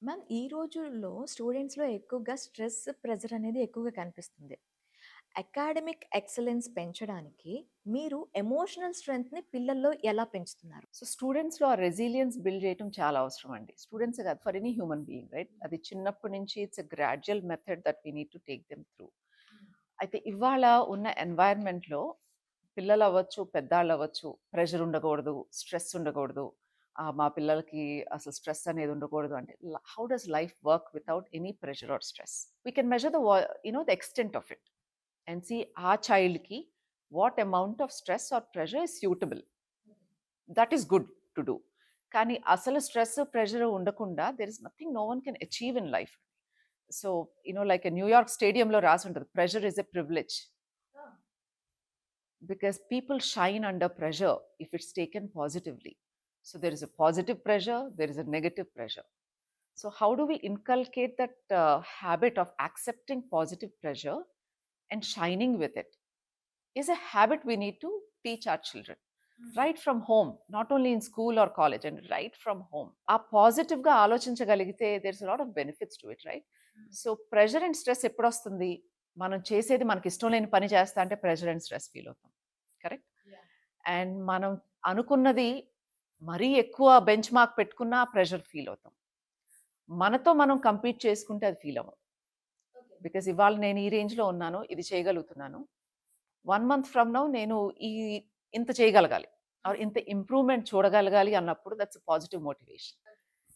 Ma'am ఈ రోజుల్లో స్టూడెంట్స్‌లో ఎక్కువగా స్ట్రెస్, ప్రెషర్ అనేది ఎక్కువగా కనిపిస్తుంది. అకాడమిక్ ఎక్సలెన్స్ పెంచడానికి మీరు ఎమోషనల్ స్ట్రెంగ్త్‌ని పిల్లల్లో ఎలా పెంచుతున్నారు? సో స్టూడెంట్స్‌లో ఆ రెసిలియన్స్ బిల్డ్ చేయటం చాలా అవసరం అండి. స్టూడెంట్సే కాదు, for any human being, right? అది చిన్నప్పటి నుంచి it's a gradual method that we need to take them through. అయితే ఇవాళ ఉన్న ఎన్వైర్న్మెంట్‌లో పిల్లలవ్వచ్చు, పెద్దాళ్ళవ్వచ్చు, ప్రెషర్ ఉండకూడదు, స్ట్రెస్ ఉండకూడదు. మా పిల్లలకి అసలు స్ట్రెస్ అనేది ఉండకూడదు అంటే how does life work without any pressure or stress? We can measure the extent of it and see a చైల్డ్‌కి what amount of stress or pressure is suitable. That is good to do. కానీ అసలు stress, pressure ఉండకుండా there is nothing no one can achieve in life. So, like New York స్టేడియంలో రాసుంటది, pressure is a privilege. Because people shine under pressure if it's taken positively. So there is a positive pressure, there is a negative pressure. So, how do we inculcate that habit of accepting positive pressure and shining with it? Is a habit we need to teach our children right from home, not only in school or college, and right from home. ఆ positive గా ఆలోచించగలిగితే there's a lot of benefits to it, right? So pressure and stress ఎప్పుడు వస్తుంది? మనం చేసేది మనకి ఇష్టం లేని పని చేస్తా అంటే ప్రెషర్ అండ్ స్ట్రెస్ ఫీల్ అవుతాం, కరెక్ట్? అండ్ మనం అనుకున్నది మరీ ఎక్కువ బెంచ్ మార్క్ పెట్టుకున్నా ప్రెషర్ ఫీల్ అవుతాం. మనతో మనం కంపీట్ చేసుకుంటే అది ఫీల్ అవ్వం. బికాస్ ఇవాళ నేను ఈ రేంజ్లో ఉన్నాను, ఇది చేయగలుగుతున్నాను. 1 మంత్ ఫ్రమ్ నౌ నేను ఈ ఇంత చేయగలగాలి ఆర్ ఇంత ఇంప్రూవ్మెంట్ చూడగలగాలి అన్నప్పుడు that's positive motivation.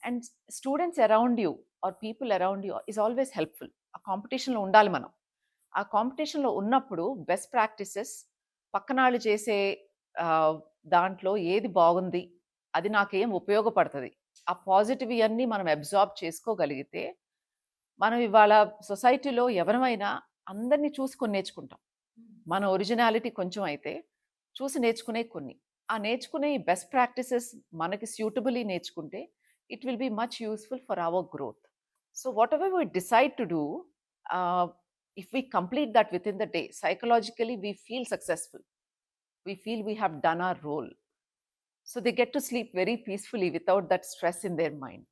And students around you or people around you is always helpful. ఆ కాంపిటీషన్లో ఉండాలి మనం. ఆ కాంపిటీషన్లో ఉన్నప్పుడు బెస్ట్ ప్రాక్టీసెస్, పక్కనాళ్ళు చేసే ఆ, దాంట్లో ఏది బాగుంది, అది నాకేం ఉపయోగపడుతుంది, ఆ పాజిటివ్ అన్నీ మనం అబ్జార్బ్ చేసుకోగలిగితే మనం ఇవాళ సొసైటీలో ఎవరమైనా అందరినీ చూసి కొన్ని నేర్చుకుంటాం. మన ఒరిజినాలిటీ కొంచెం అయితే చూసి నేర్చుకునే కొన్ని. ఆ నేర్చుకునే ఈ బెస్ట్ ప్రాక్టీసెస్ మనకి సూటబుల్లీ నేర్చుకుంటే it will be much useful for our growth. So whatever we decide to do, if we complete that within the day, psychologically we feel successful. We feel we have done our role. So they get to sleep very peacefully without that stress in their mind.